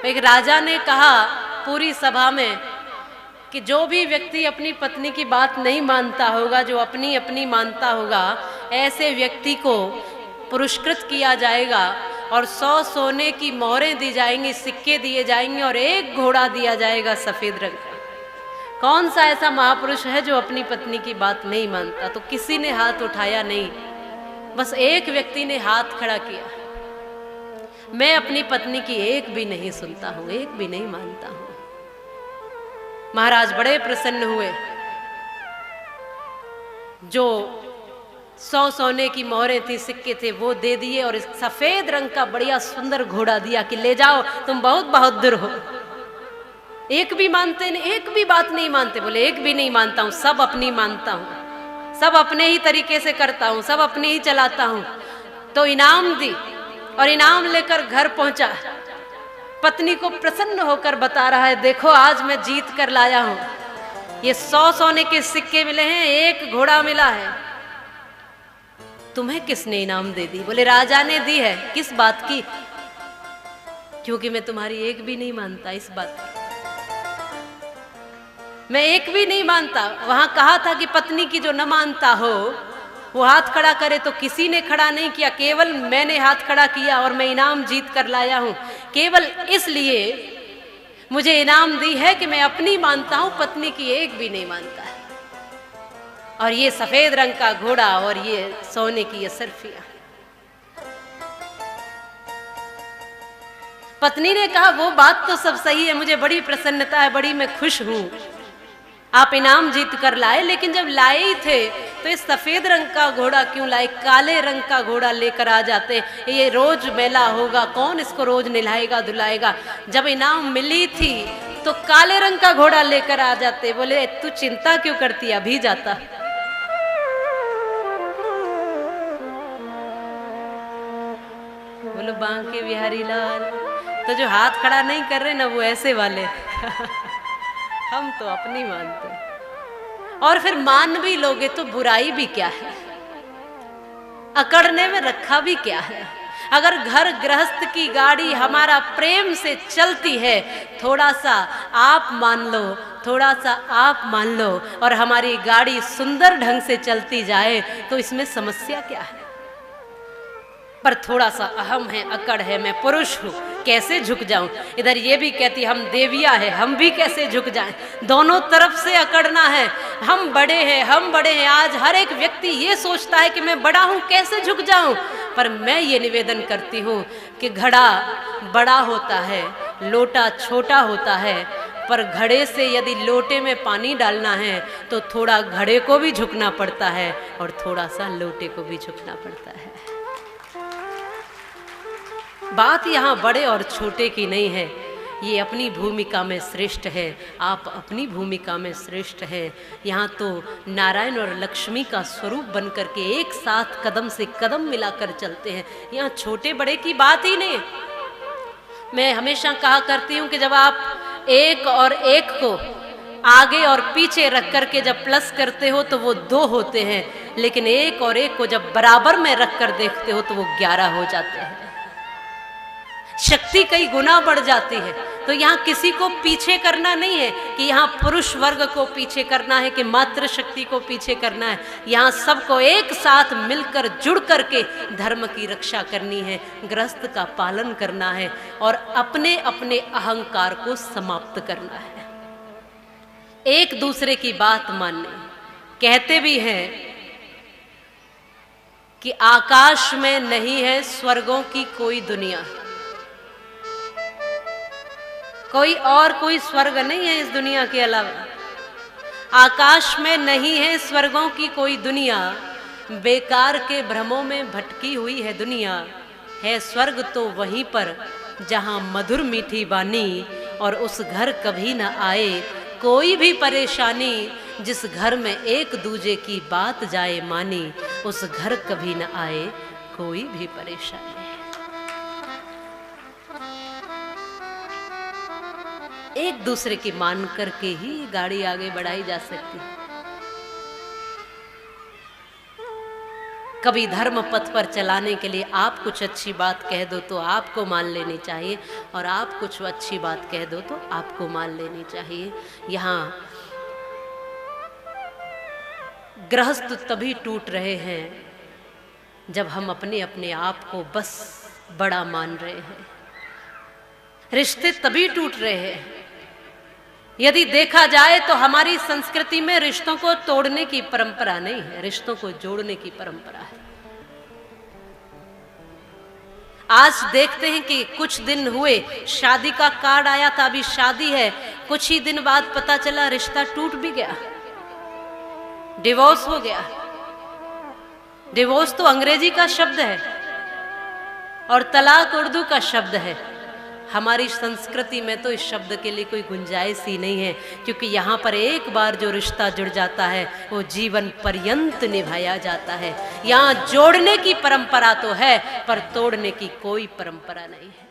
एक राजा ने कहा पूरी सभा में कि जो भी व्यक्ति अपनी पत्नी की बात नहीं मानता होगा, जो अपनी अपनी मानता होगा, ऐसे व्यक्ति को पुरस्कृत किया जाएगा और 100 सोने की मोहरें दी जाएंगी, सिक्के दिए जाएंगे और एक घोड़ा दिया जाएगा सफेद रंग का। कौन सा ऐसा महापुरुष है जो अपनी पत्नी की बात नहीं मानता? तो किसी ने हाथ उठाया नहीं, बस एक व्यक्ति ने हाथ खड़ा किया, मैं अपनी पत्नी की एक भी नहीं सुनता हूं, एक भी नहीं मानता हूं। महाराज बड़े प्रसन्न हुए, जो 100 सोने की मोहरें थी, सिक्के थे, वो दे दिए और इस सफेद रंग का बढ़िया सुंदर घोड़ा दिया कि ले जाओ, तुम बहुत बहादुर हो। एक भी मानते नहीं, एक भी बात नहीं मानते। बोले एक भी नहीं मानता हूं, सब अपनी मानता हूं, सब अपने ही तरीके से करता हूं, सब अपने ही चलाता हूं। तो इनाम दी और इनाम लेकर घर पहुंचा। पत्नी को प्रसन्न होकर बता रहा है, देखो आज मैं जीत कर लाया हूं, ये 100 सोने के सिक्के मिले हैं, एक घोड़ा मिला है। तुम्हें किसने इनाम दे दी? बोले राजा ने दी है। किस बात की? क्योंकि मैं तुम्हारी एक भी नहीं मानता, इस बात की मैं एक भी नहीं मानता। वहां कहा था कि पत्नी की जो न मानता हो वो हाथ खड़ा करे, तो किसी ने खड़ा नहीं किया, केवल मैंने हाथ खड़ा किया और मैं इनाम जीत कर लाया हूं। केवल इसलिए मुझे इनाम दी है कि मैं अपनी मानता हूं, पत्नी की एक भी नहीं मानता है। और ये सफेद रंग का घोड़ा और ये सोने की ये सर्फियां। पत्नी ने कहा वो बात तो सब सही है, मुझे बड़ी प्रसन्नता है, बड़ी मैं खुश हूं, आप इनाम जीत कर लाए, लेकिन जब लाए ही थे तो इस सफेद रंग का घोड़ा क्यों लाए? काले रंग का घोड़ा लेकर आ जाते, ये रोज मेला होगा, कौन इसको रोज नहलाएगा धुलाएगा। जब इनाम मिली थी तो काले रंग का घोड़ा लेकर आ जाते। बोले तू चिंता क्यों करती, अभी जाता। बोलो बांके बिहारी लाल। तो जो हाथ खड़ा नहीं कर रहे ना, वो ऐसे वाले हम तो अपनी मानते हैं। और फिर मान भी लोगे तो बुराई भी क्या है, अकड़ने में रखा भी क्या है। अगर घर गृहस्थ की गाड़ी हमारा प्रेम से चलती है, थोड़ा सा आप मान लो, थोड़ा सा आप मान लो, और हमारी गाड़ी सुंदर ढंग से चलती जाए तो इसमें समस्या क्या है? पर थोड़ा सा अहम है, अकड़ है, मैं पुरुष हूं, कैसे झुक जाऊं। इधर ये भी कहती हम देविया है, हम भी कैसे झुक जाएं। दोनों तरफ से अकड़ना है, हम बड़े हैं, हम बड़े हैं। आज हर एक व्यक्ति ये सोचता है कि मैं बड़ा हूं, कैसे झुक जाऊं। पर मैं ये निवेदन करती हूं कि घड़ा बड़ा होता है, लोटा छोटा होता है, पर घड़े से यदि लोटे में पानी डालना है तो थोड़ा घड़े को भी झुकना पड़ता है और थोड़ा सा लोटे को भी झुकना पड़ता है। बात यहाँ बड़े और छोटे की नहीं है, ये अपनी भूमिका में श्रेष्ठ है, आप अपनी भूमिका में श्रेष्ठ हैं। यहाँ तो नारायण और लक्ष्मी का स्वरूप बनकर के एक साथ कदम से कदम मिलाकर चलते हैं। यहाँ छोटे बड़े की बात ही नहीं। मैं हमेशा कहा करती हूँ कि जब आप एक और एक को आगे और पीछे रख करके जब प्लस करते हो तो वो 2 होते हैं, लेकिन एक और एक को जब बराबर में रख कर देखते हो तो वो 11 हो जाते हैं। शक्ति कई गुना बढ़ जाती है। तो यहाँ किसी को पीछे करना नहीं है कि यहाँ पुरुष वर्ग को पीछे करना है कि मातृ शक्ति को पीछे करना है। यहाँ सबको एक साथ मिलकर जुड़ करके धर्म की रक्षा करनी है, गृहस्थ का पालन करना है और अपने अपने अहंकार को समाप्त करना है। एक दूसरे की बात माननी। कहते भी हैं कि आकाश में नहीं है स्वर्गों की कोई दुनिया, कोई स्वर्ग नहीं है इस दुनिया के अलावा। आकाश में नहीं है स्वर्गों की कोई दुनिया, बेकार के भ्रमों में भटकी हुई है दुनिया। है स्वर्ग तो वहीं पर जहां मधुर मीठी वाणी, और उस घर कभी न आए कोई भी परेशानी। जिस घर में एक दूजे की बात जाए मानी, उस घर कभी न आए कोई भी परेशानी। एक दूसरे की मान करके ही गाड़ी आगे बढ़ाई जा सकती है। कभी धर्म पथ पर चलाने के लिए आप कुछ अच्छी बात कह दो तो आपको मान लेनी चाहिए, और आप कुछ अच्छी बात कह दो तो आपको मान लेनी चाहिए। यहाँ गृहस्थ तभी टूट रहे हैं जब हम अपने अपने आप को बस बड़ा मान रहे हैं। रिश्ते तभी टूट रहे हैं, यदि देखा जाए तो हमारी संस्कृति में रिश्तों को तोड़ने की परंपरा नहीं है, रिश्तों को जोड़ने की परंपरा है। आज देखते हैं कि कुछ दिन हुए, शादी का कार्ड आया था, अभी शादी है, कुछ ही दिन बाद पता चला रिश्ता टूट भी गया, डिवोर्स हो गया। डिवोर्स तो अंग्रेजी का शब्द है और तलाक उर्दू का शब्द है। हमारी संस्कृति में तो इस शब्द के लिए कोई गुंजाइश ही नहीं है, क्योंकि यहाँ पर एक बार जो रिश्ता जुड़ जाता है वो जीवन पर्यंत निभाया जाता है। यहाँ जोड़ने की परंपरा तो है पर तोड़ने की कोई परंपरा नहीं है।